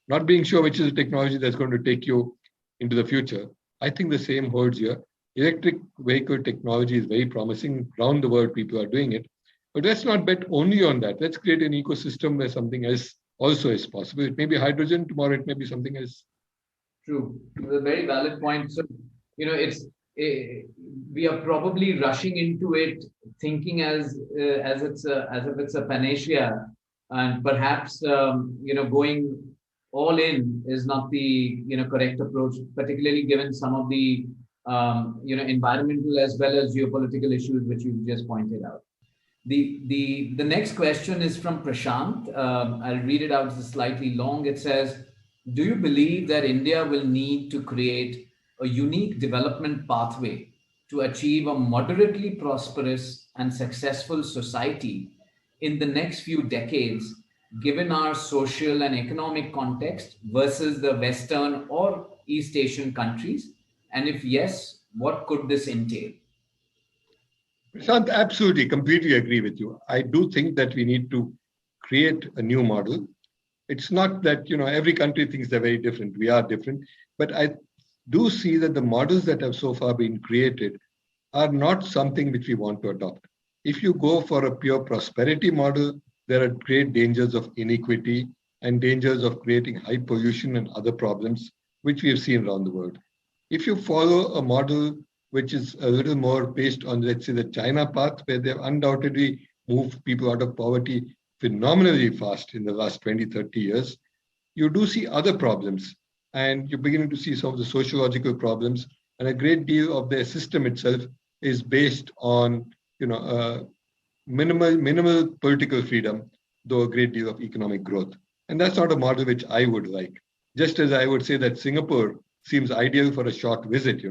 not being sure which is the technology that's going to take you into the future, I think the same holds here. Electric vehicle technology is very promising. Around the world, people are doing it. But let's not bet only on that. Let's create an ecosystem where something else also is possible. It may be hydrogen, tomorrow it may be something else. True. It's a very valid point. So, we are probably rushing into it, thinking as if it's a panacea, and perhaps going all in is not the correct approach, particularly given some of the environmental as well as geopolitical issues which you just pointed out. The next question is from Prashant. I'll read it out. It's slightly long. It says, "Do you believe that India will need to create a unique development pathway to achieve a moderately prosperous and successful society in the next few decades, given our social and economic context versus the Western or East Asian countries? And if yes, what could this entail? Prashant, absolutely, completely agree with you. I do think that we need to create a new model. It's not that, every country thinks they're very different. We are different. But I do see that the models that have so far been created are not something which we want to adopt. If you go for a pure prosperity model, there are great dangers of inequity and dangers of creating high pollution and other problems, which we have seen around the world. If you follow a model which is a little more based on, let's say, the China path, where they've undoubtedly moved people out of poverty phenomenally fast in the last 20, 30 years, you do see other problems. And you're beginning to see some of the sociological problems. And a great deal of their system itself is based on, minimal political freedom, though a great deal of economic growth. And that's not a model which I would like. Just as I would say that Singapore seems ideal for a short visit,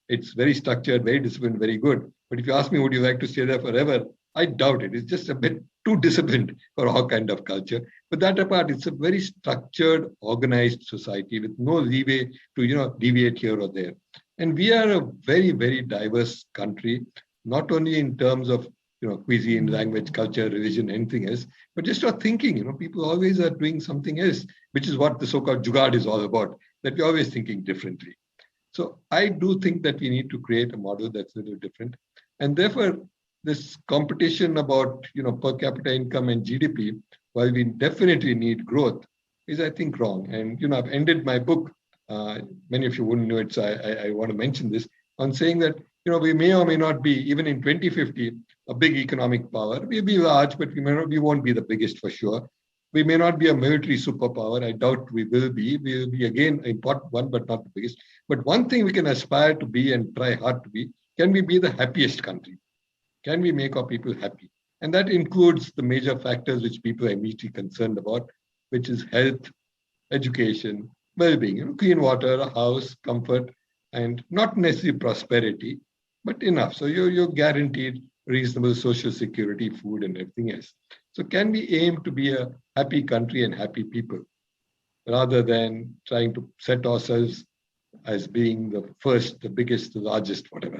It's very structured, very disciplined, very good. But if you ask me, would you like to stay there forever? I doubt it. It's just a bit too disciplined for our kind of culture. But that apart, it's a very structured, organized society with no leeway to, deviate here or there. And we are a very, very diverse country, not only in terms of cuisine, language, culture, religion, anything else, but just our thinking. People always are doing something else, which is what the so-called jugaad is all about, that we're always thinking differently. So I do think that we need to create a model that's a little different. And therefore, this competition about per capita income and GDP, while we definitely need growth, is, I think, wrong. And I've ended my book. Many of you wouldn't know it, so I want to mention this, on saying that we may or may not be, even in 2050, a big economic power. We'll be large, but we won't be the biggest for sure. We may not be a military superpower. I doubt we will be. We will be, again, an important one, but not the biggest. But one thing we can aspire to be and try hard to be, can we be the happiest country? Can we make our people happy? And that includes the major factors which people are immediately concerned about, which is health, education, well-being, clean water, a house, comfort, and not necessarily prosperity, but enough. So you're guaranteed reasonable social security, food, and everything else. So can we aim to be a happy country and happy people, rather than trying to set ourselves as being the first, the biggest, the largest, whatever?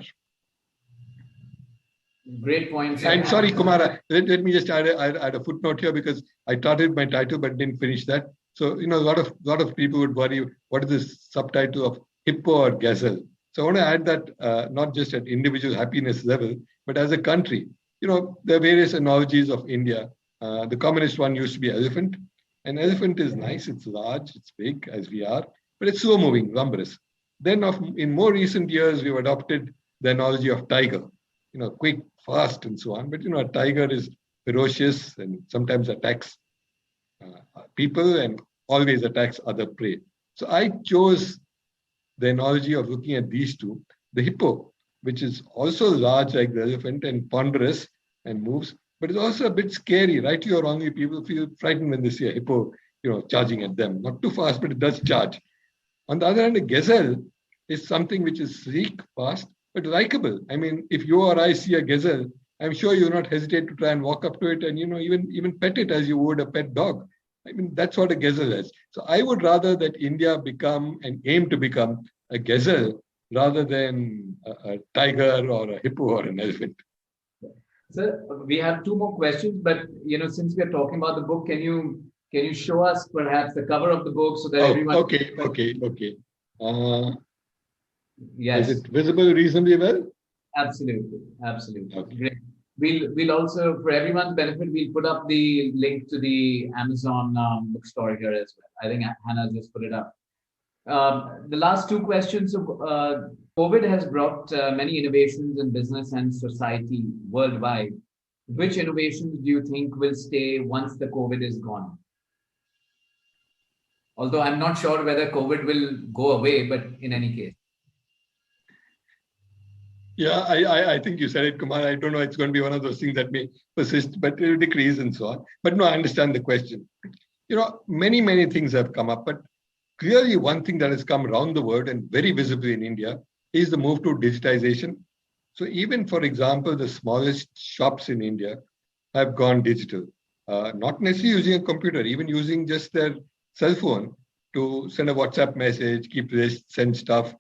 Great point. And sorry, Kumar, let me just add a footnote here, because I started my title but didn't finish that. So, a lot of people would worry, what is the subtitle of hippo or gazelle? So I want to add that not just at individual happiness level, but as a country. There are various analogies of India. The communist one used to be elephant. An elephant is nice, it's large, it's big, as we are, but it's slow moving, lumberous. Then in more recent years, we've adopted the analogy of tiger, quick, fast, and so on. But, a tiger is ferocious and sometimes attacks people and always attacks other prey. So I chose the analogy of looking at these two, the hippo, which is also large like the elephant and ponderous and moves, but it's also a bit scary. Rightly or wrongly, people feel frightened when they see a hippo, charging at them. Not too fast, but it does charge. On the other hand, a gazelle is something which is sleek, fast, but likable. I mean, if you or I see a gazelle, I'm sure you'll not hesitate to try and walk up to it and, even pet it as you would a pet dog. I mean, that's what a gazelle is. So I would rather that India become and aim to become a gazelle rather than a tiger or a hippo or an elephant. Sir, we have two more questions, but since we are talking about the book, can you show us perhaps the cover of the book so that everyone? Okay. Yes. Is it visible reasonably well? Absolutely. Okay. Great. We'll also, for everyone's benefit, we'll put up the link to the Amazon bookstore here as well. I think Hannah just put it up. The last two questions. COVID has brought many innovations in business and society worldwide. Which innovations do you think will stay once the COVID is gone? Although I'm not sure whether COVID will go away, but in any case. Yeah, I think you said it, Kumar. I don't know. It's going to be one of those things that may persist, but it will decrease and so on. But no, I understand the question. Many things have come up, but clearly one thing that has come around the world and very visibly in India is the move to digitization So even, for example, the smallest shops in India have gone digital, not necessarily using a computer, even using just their cell phone to send a WhatsApp message, keep lists, send stuff,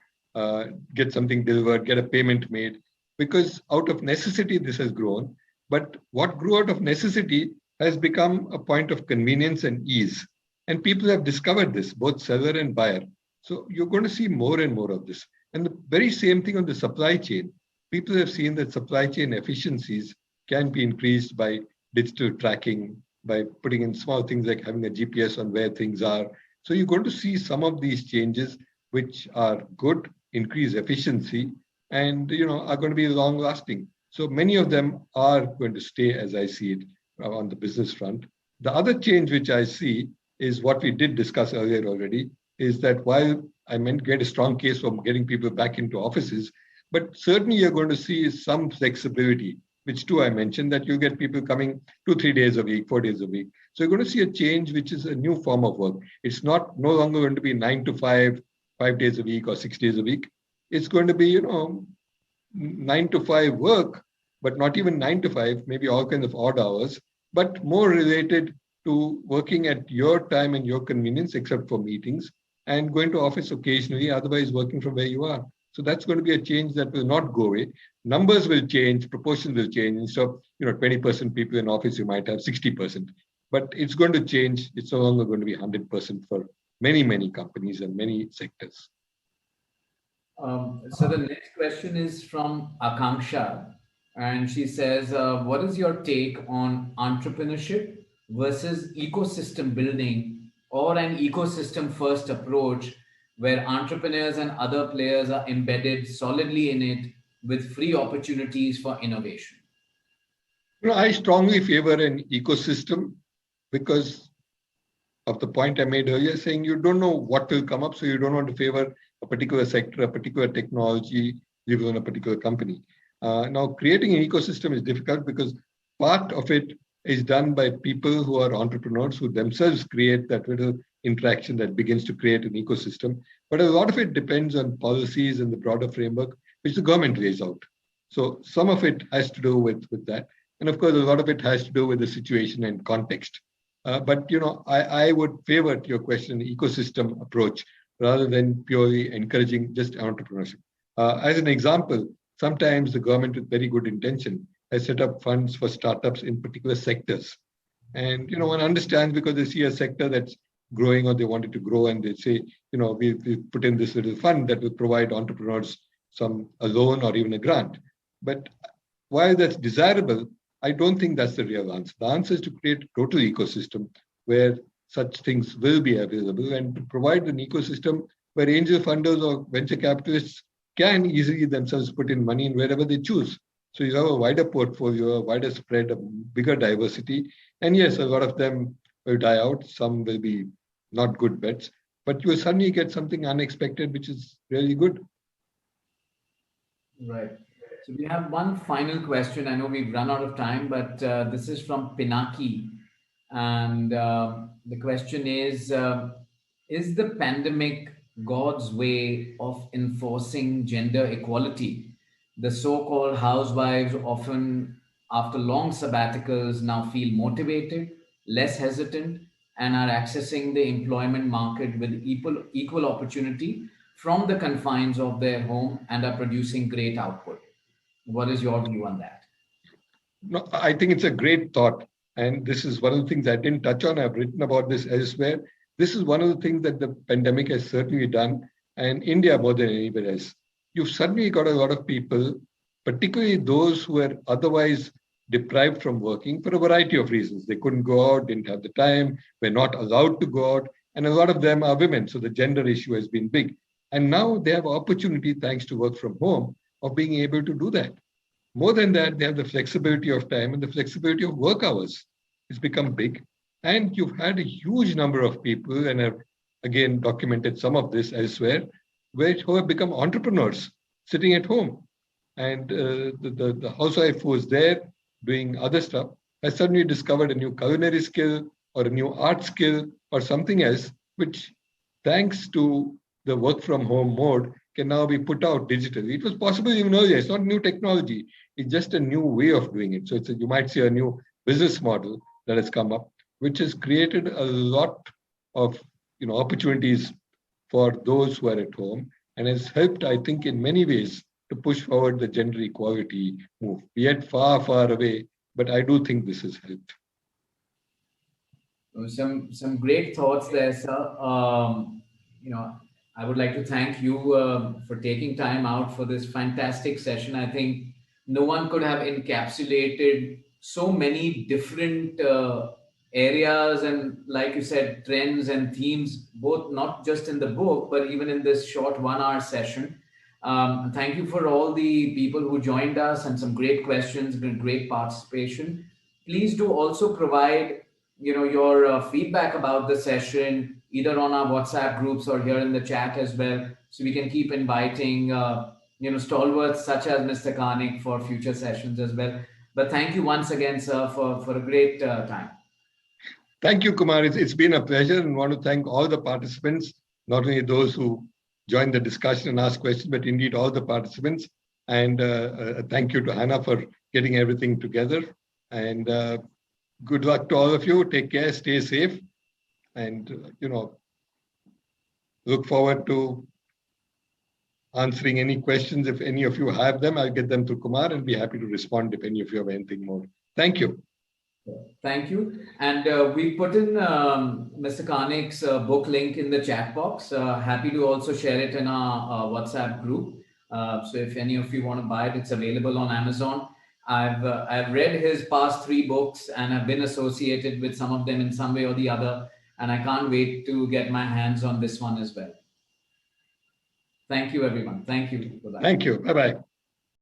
get something delivered, get a payment made. Because out of necessity, this has grown. But what grew out of necessity has become a point of convenience and ease. And people have discovered this, both seller and buyer. So you're going to see more and more of this. And the very same thing on the supply chain. People have seen that supply chain efficiencies can be increased by digital tracking, by putting in small things like having a GPS on where things are. So you're going to see some of these changes which are good, increase efficiency, and are going to be long lasting. So many of them are going to stay as I see it on the business front. The other change which I see is what we did discuss earlier already, is that while I meant get a strong case for getting people back into offices, but certainly you're going to see some flexibility, which too I mentioned, that you get people coming 2-3 days a week, 4 days a week. So you're going to see a change, which is a new form of work. It's no longer going to be 9 to 5, 5 days a week or 6 days a week. It's going to be, 9 to 5 work, but not even 9 to 5, maybe all kinds of odd hours, but more related to working at your time and your convenience, except for meetings, and going to office occasionally, otherwise working from where you are. So that's going to be a change that will not go away. Numbers will change, proportions will change. Instead of 20% people in office, you might have 60%. But it's going to change. It's no longer going to be 100% for many, many companies and many sectors. So the next question is from Akanksha, and she says, "What is your take on entrepreneurship versus ecosystem building, or an ecosystem-first approach, where entrepreneurs and other players are embedded solidly in it with free opportunities for innovation?" I strongly favor an ecosystem because of the point I made earlier, saying you don't know what will come up, so you don't want to favor a particular sector, a particular technology, even on a particular company. Now, creating an ecosystem is difficult because part of it is done by people who are entrepreneurs who themselves create that little interaction that begins to create an ecosystem. But a lot of it depends on policies and the broader framework which the government lays out. So some of it has to do with that. And of course, a lot of it has to do with the situation and context. But I would favor, to your question, the ecosystem approach rather than purely encouraging just entrepreneurship. As an example, sometimes the government with very good intention has set up funds for startups in particular sectors. And one understands because they see a sector that's growing or they want it to grow, and they say, we put in this little fund that will provide entrepreneurs a loan or even a grant. But while that's desirable, I don't think that's the real answer. The answer is to create a total ecosystem where such things will be available, and to provide an ecosystem where angel funders or venture capitalists can easily themselves put in money in wherever they choose. So you have a wider portfolio, a wider spread, a bigger diversity. And yes, a lot of them will die out. Some will be not good bets, but you will suddenly get something unexpected, which is really good. Right. So we have one final question. I know we've run out of time, but this is from Pinaki. And the question is the pandemic God's way of enforcing gender equality? The so-called housewives often, after long sabbaticals, now feel motivated, less hesitant, and are accessing the employment market with equal opportunity from the confines of their home and are producing great output. What is your view on that? No, I think it's a great thought. And this is one of the things I didn't touch on. I've written about this elsewhere. This is one of the things that the pandemic has certainly done, and India more than anywhere else. You've suddenly got a lot of people, particularly those who were otherwise deprived from working for a variety of reasons. They couldn't go out, didn't have the time, were not allowed to go out. And a lot of them are women. So the gender issue has been big. And now they have opportunity, thanks to work from home, of being able to do that. More than that, they have the flexibility of time and the flexibility of work hours. It's become big. And you've had a huge number of people, and I've again documented some of this elsewhere, who have become entrepreneurs sitting at home. And the housewife who was there doing other stuff has suddenly discovered a new culinary skill or a new art skill or something else, which, thanks to the work from home mode, can now be put out digitally. It was possible even earlier. It's not new technology. It's just a new way of doing it. So you might see a new business model that has come up, which has created a lot of opportunities for those who are at home, and has helped, I think, in many ways to push forward the gender equality move. We are far, far away, but I do think this has helped. Some great thoughts there, sir. I would like to thank you for taking time out for this fantastic session. I think no one could have encapsulated so many different areas and, like you said, trends and themes, both not just in the book, but even in this short 1 hour session. Thank you for all the people who joined us and some great questions, great participation. Please do also provide your feedback about the session either on our WhatsApp groups or here in the chat as well, so we can keep inviting stalwarts such as Mr. Karnik for future sessions as well. But thank you once again, sir, for a great time. Thank you, Kumar. It's been a pleasure, and want to thank all the participants, not only those who joined the discussion and asked questions, but indeed all the participants. And thank you to Hannah for getting everything together. And good luck to all of you. Take care, stay safe, and look forward to answering any questions. If any of you have them, I'll get them to Kumar and be happy to respond if any of you have anything more. Thank you. Thank you. And we put in Mr. Karnik's book link in the chat box. Happy to also share it in our WhatsApp group. So if any of you want to buy it, it's available on Amazon. I've read his past 3 books and have been associated with some of them in some way or the other. And I can't wait to get my hands on this one as well. Thank you, everyone. Thank you for that. Thank you. Bye-bye.